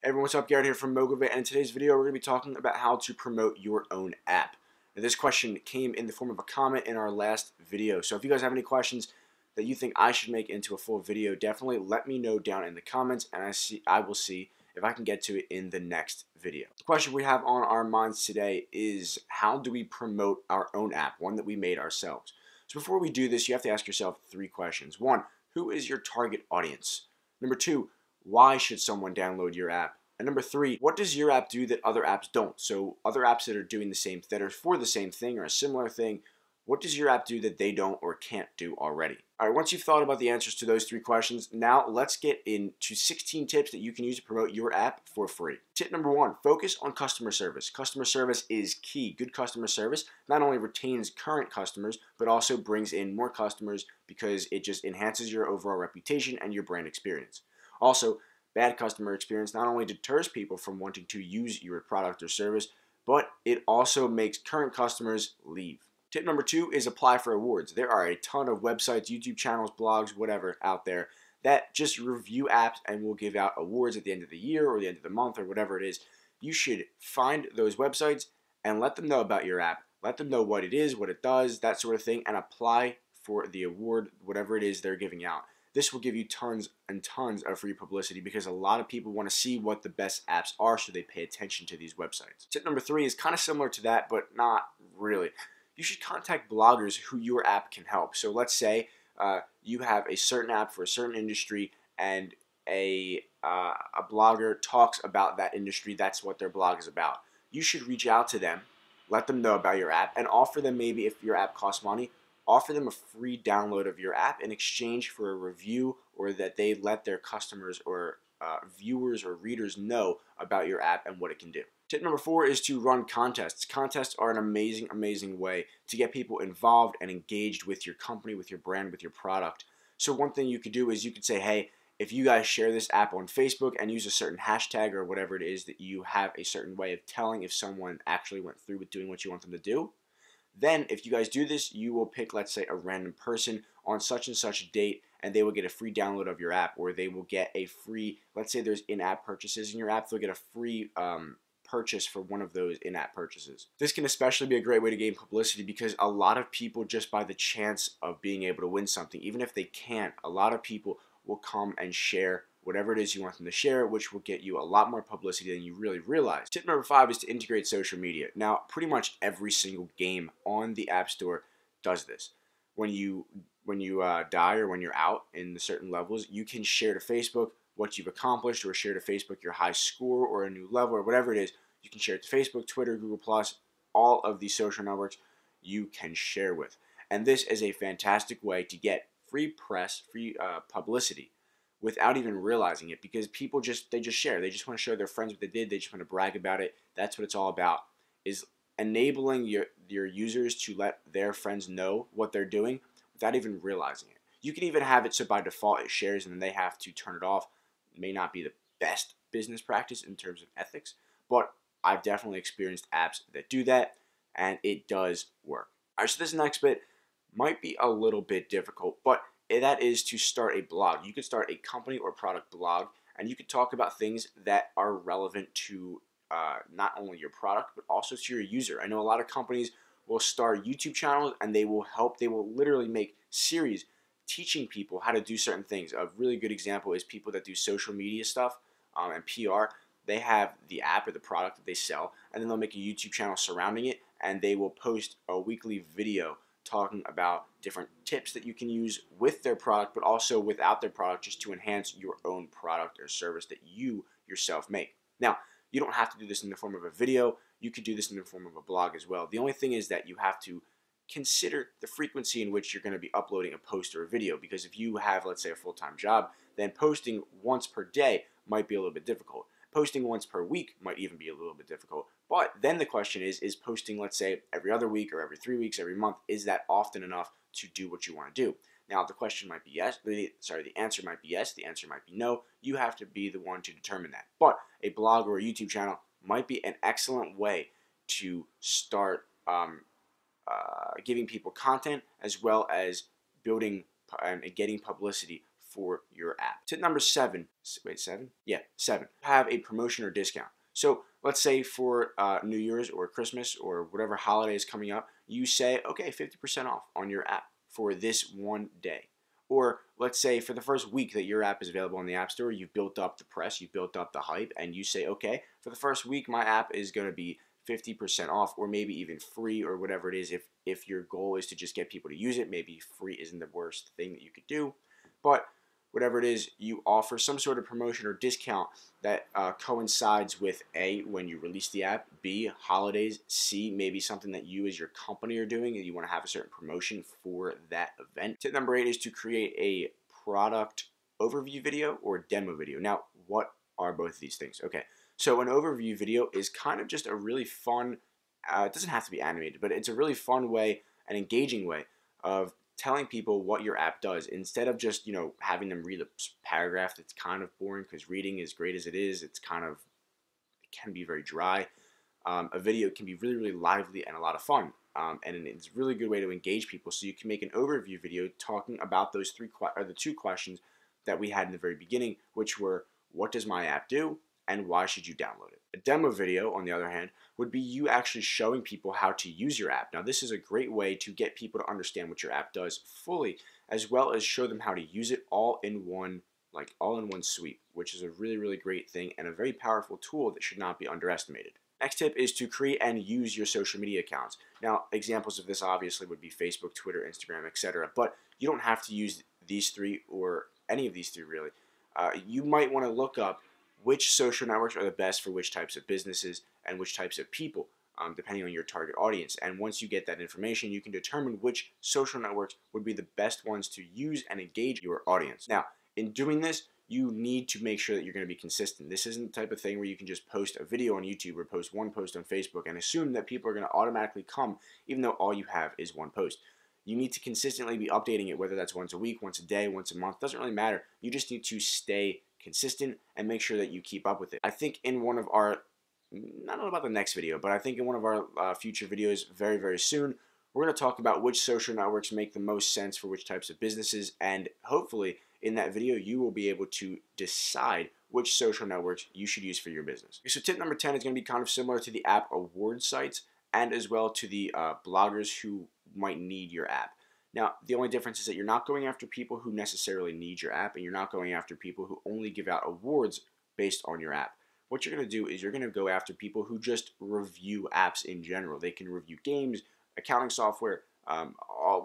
Hey everyone, what's up? Garrett here from Mogovate, and in today's video we're going to be talking about how to promote your own app. Now, this question came in the form of a comment in our last video, so if you guys have any questions that you think I should make into a full video, definitely let me know down in the comments, and I will see if I can get to it in the next video. The question we have on our minds today is, how do we promote our own app, one that we made ourselves? So before we do this, you have to ask yourself 3 questions. 1, who is your target audience? Number 2, why should someone download your app? And number 3, what does your app do that other apps don't? So other apps that are doing the same, that are for the same thing or a similar thing, what does your app do that they don't or can't do already? All right, once you've thought about the answers to those 3 questions, now let's get into 16 tips that you can use to promote your app for free. Tip number 1, focus on customer service. Customer service is key. Good customer service not only retains current customers, but also brings in more customers because it just enhances your overall reputation and your brand experience. Also, bad customer experience not only deters people from wanting to use your product or service, but it also makes current customers leave. Tip number 2 is apply for awards. There are a ton of websites, YouTube channels, blogs, whatever out there that just review apps and will give out awards at the end of the year or the end of the month or whatever it is. You should find those websites and let them know about your app. Let them know what it is, what it does, that sort of thing, and apply for the award, whatever it is they're giving out. This will give you tons and tons of free publicity because a lot of people want to see what the best apps are, so they pay attention to these websites. Tip number 3 is kind of similar to that, but not really. You should contact bloggers who your app can help. So let's say you have a certain app for a certain industry, and a blogger talks about that industry. That's what their blog is about. You should reach out to them, let them know about your app, and offer them, maybe if your app costs money, offer them a free download of your app in exchange for a review, or that they let their customers or viewers or readers know about your app and what it can do. Tip number 4 is to run contests. Contests are an amazing way to get people involved and engaged with your company, with your brand, with your product. So one thing you could do is you could say, hey, if you guys share this app on Facebook and use a certain hashtag or whatever it is, that you have a certain way of telling if someone actually went through with doing what you want them to do. Then if you guys do this, you will pick, let's say, a random person on such and such date, and they will get a free download of your app, or they will get a free, let's say there's in-app purchases in your app, they'll get a free purchase for one of those in-app purchases. This can especially be a great way to gain publicity because a lot of people, just by the chance of being able to win something, even if they can't, a lot of people will come and share whatever it is you want them to share, which will get you a lot more publicity than you really realize. Tip number 5 is to integrate social media. Now, pretty much every single game on the App Store does this. When you die or when you're out in the certain levels, you can share to Facebook what you've accomplished, or share to Facebook your high score or a new level or whatever it is. You can share it to Facebook, Twitter, Google+, all of these social networks you can share with. And this is a fantastic way to get free press, free publicity, without even realizing it, because people just share. They just want to show their friends what they did. They just want to brag about it. That's what it's all about, is enabling your users to let their friends know what they're doing without even realizing it. You can even have it so by default it shares and then they have to turn it off. It may not be the best business practice in terms of ethics, but I've definitely experienced apps that do that, and it does work. All right, so this next bit might be a little bit difficult, but that is to start a blog. You could start a company or product blog, and you could talk about things that are relevant to not only your product, but also to your user. I know a lot of companies will start YouTube channels, and they will literally make series teaching people how to do certain things. A really good example is people that do social media stuff and PR. They have the app or the product that they sell, and then they'll make a YouTube channel surrounding it, and they will post a weekly video talking about different tips that you can use with their product, but also without their product, just to enhance your own product or service that you yourself make. Now, you don't have to do this in the form of a video. You could do this in the form of a blog as well. The only thing is that you have to consider the frequency in which you're going to be uploading a post or a video, because if you have, let's say, a full-time job, then posting once per day might be a little bit difficult. Posting once per week might even be a little bit difficult. But then the question is posting, let's say, every other week or every 3 weeks, every month, is that often enough to do what you want to do? Now, the question might be yes. The answer might be yes. The answer might be no. You have to be the one to determine that. But a blog or a YouTube channel might be an excellent way to start giving people content, as well as building and getting publicity for your app. Tip number 7, wait, 7? Yeah, 7. Have a promotion or discount. So let's say for New Year's or Christmas or whatever holiday is coming up, you say, okay, 50% off on your app for this one day. Or let's say for the first week that your app is available on the App Store, you've built up the press, you've built up the hype, and you say, okay, for the first week, my app is going to be 50% off, or maybe even free, or whatever it is. If your goal is to just get people to use it, maybe free isn't the worst thing that you could do. But whatever it is, you offer some sort of promotion or discount that coincides with A, when you release the app, B, holidays, C, maybe something that you as your company are doing and you want to have a certain promotion for that event. Tip number 8 is to create a product overview video or demo video. Now, what are both of these things? Okay, so an overview video is kind of just a really fun, it doesn't have to be animated, but it's a really fun way, an engaging way of telling people what your app does instead of just, having them read a paragraph that's kind of boring, because reading, as great as it is, it can be very dry. A video can be really, really lively and a lot of fun. And it's a really good way to engage people. So you can make an overview video talking about those the two questions that we had in the very beginning, which were, what does my app do? And why should you download it? A demo video, on the other hand, would be you actually showing people how to use your app. Now, this is a great way to get people to understand what your app does fully, as well as show them how to use it all in one sweep, which is a really, really great thing and a very powerful tool that should not be underestimated. Next tip is to create and use your social media accounts. Now, examples of this obviously would be Facebook, Twitter, Instagram, etc. But you don't have to use these three or any of these three, really. You might want to look up which social networks are the best for which types of businesses and which types of people, depending on your target audience. And once you get that information, you can determine which social networks would be the best ones to use and engage your audience. Now, in doing this, you need to make sure that you're going to be consistent. This isn't the type of thing where you can just post a video on YouTube or post one post on Facebook and assume that people are going to automatically come, even though all you have is one post. You need to consistently be updating it, whether that's once a week, once a day, once a month. Doesn't really matter. You just need to stay consistent and make sure that you keep up with it. I think in one of our, not know about the next video, but I think in one of our future videos very, very soon, we're going to talk about which social networks make the most sense for which types of businesses, and hopefully in that video you will be able to decide which social networks you should use for your business. So tip number 10 is going to be kind of similar to the app award sites and as well to the bloggers who might need your app. Now, the only difference is that you're not going after people who necessarily need your app, and you're not going after people who only give out awards based on your app. What you're going to do is you're going to go after people who just review apps in general. They can review games, accounting software,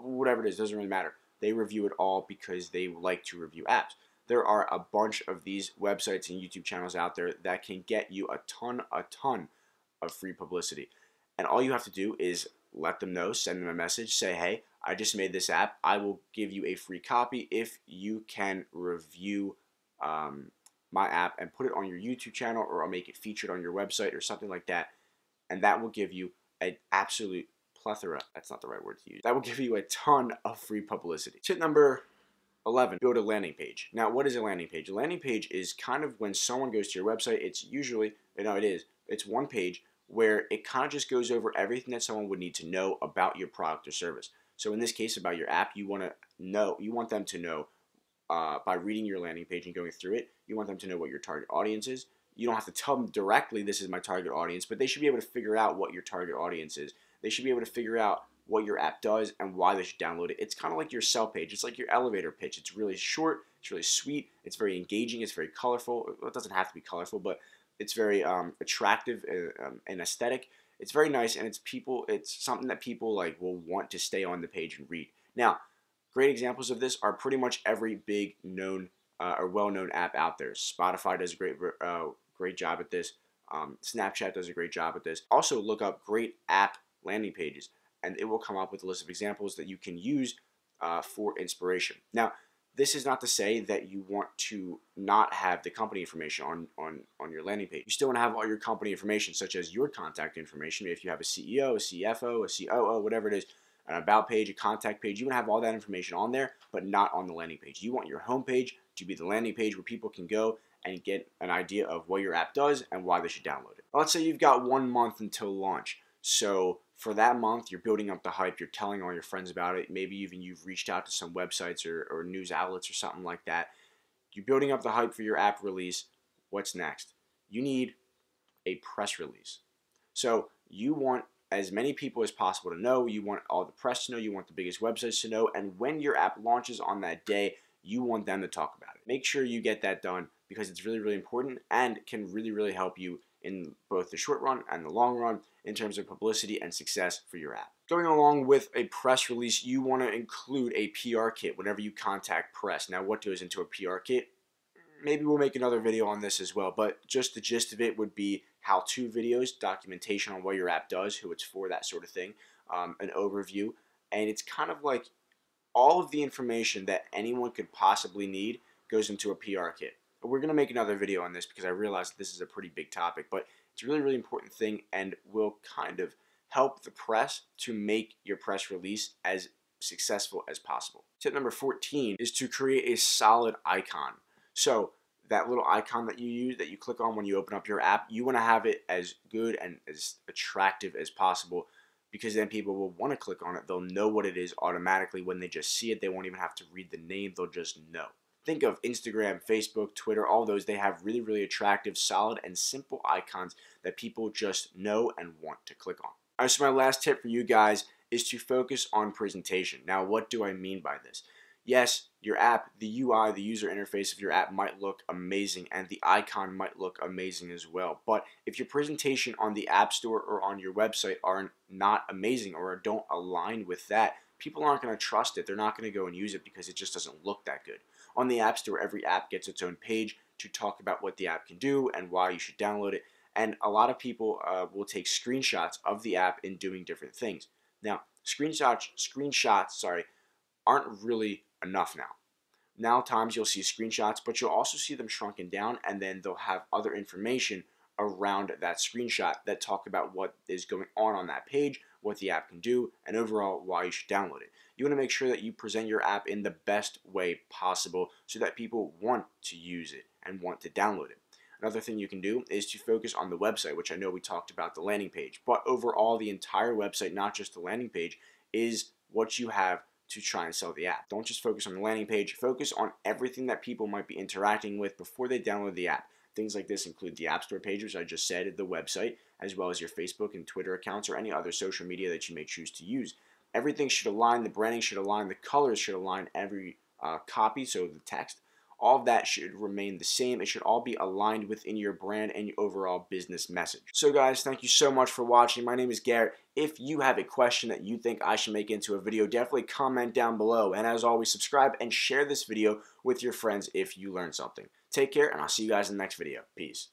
whatever it is, doesn't really matter. They review it all because they like to review apps. There are a bunch of these websites and YouTube channels out there that can get you a ton of free publicity. And all you have to do is let them know, send them a message, say, hey, I just made this app. I will give you a free copy if you can review my app and put it on your YouTube channel, or I'll make it featured on your website or something like that. And that will give you an absolute plethora. That's not the right word to use. That will give you a ton of free publicity. Tip number 11, build a landing page. Now, what is a landing page? A landing page is kind of when someone goes to your website, it's one page where it kind of just goes over everything that someone would need to know about your product or service. So in this case, about your app, you want them to know by reading your landing page and going through it, you want them to know what your target audience is. You don't have to tell them directly, this is my target audience, but they should be able to figure out what your target audience is. They should be able to figure out what your app does and why they should download it. It's kind of like your sell page. It's like your elevator pitch. It's really short. It's really sweet. It's very engaging. It's very colorful. Well, it doesn't have to be colorful, but it's very attractive and aesthetic. It's very nice, and it's something that people will want to stay on the page and read. Now, great examples of this are pretty much every big known or well-known app out there. Spotify does a great job at this. Snapchat does a great job at this. Also, look up great app landing pages, and it will come up with a list of examples that you can use for inspiration. Now, this is not to say that you want to not have the company information on your landing page. You still want to have all your company information, such as your contact information. If you have a CEO, a CFO, a COO, whatever it is, an about page, a contact page, you want to have all that information on there, but not on the landing page. You want your home page to be the landing page where people can go and get an idea of what your app does and why they should download it. Let's say you've got 1 month until launch. So for that month, you're building up the hype, you're telling all your friends about it, maybe even you've reached out to some websites or news outlets or something like that, You're building up the hype for your app release. What's next? You need a press release. So you want as many people as possible to know, you want all the press to know, you want the biggest websites to know, and when your app launches on that day, you want them to talk about it. Make sure you get that done because it's really, really important and can really, really help you in both the short run and the long run in terms of publicity and success for your app. Going along with a press release, you want to include a PR kit whenever you contact press. Now, what goes into a PR kit? Maybe we'll make another video on this as well, but just the gist of it would be how-to videos, documentation on what your app does, who it's for, that sort of thing, an overview, and it's kind of like all of the information that anyone could possibly need goes into a PR kit. But we're going to make another video on this because I realize this is a pretty big topic, but it's a really, really important thing and will kind of help the press to make your press release as successful as possible. Tip number 14 is to create a solid icon. So that little icon that you use, that you click on when you open up your app, you want to have it as good and as attractive as possible because then people will want to click on it. They'll know what it is automatically when they just see it. They won't even have to read the name. They'll just know. Think of Instagram, Facebook, Twitter, all those. They have really, really attractive, solid, and simple icons that people just know and want to click on. All right, so my last tip for you guys is to focus on presentation. Now, what do I mean by this? Yes, your app, the UI, the user interface of your app might look amazing and the icon might look amazing as well. But if your presentation on the App Store or on your website are not amazing or don't align with that, people aren't going to trust it. They're not going to go and use it because it just doesn't look that good. On the App Store, every app gets its own page to talk about what the app can do and why you should download it. And a lot of people will take screenshots of the app in doing different things. Now, screenshots aren't really enough now. Now times you'll see screenshots, but you'll also see them shrunken down, and then they'll have other information around that screenshot that talk about what is going on that page, what the app can do, and overall why you should download it. You want to make sure that you present your app in the best way possible so that people want to use it and want to download it. Another thing you can do is to focus on the website, which I know we talked about the landing page, but overall the entire website, not just the landing page, is what you have to try and sell the app. Don't just focus on the landing page, focus on everything that people might be interacting with before they download the app. Things like this include the App Store page, which I just said, the website, as well as your Facebook and Twitter accounts or any other social media that you may choose to use. Everything should align, the branding should align, the colors should align, every copy, so the text, all of that should remain the same. It should all be aligned within your brand and your overall business message. So guys, thank you so much for watching. My name is Garrett. If you have a question that you think I should make into a video, definitely comment down below. And as always, subscribe and share this video with your friends if you learned something. Take care, and I'll see you guys in the next video. Peace.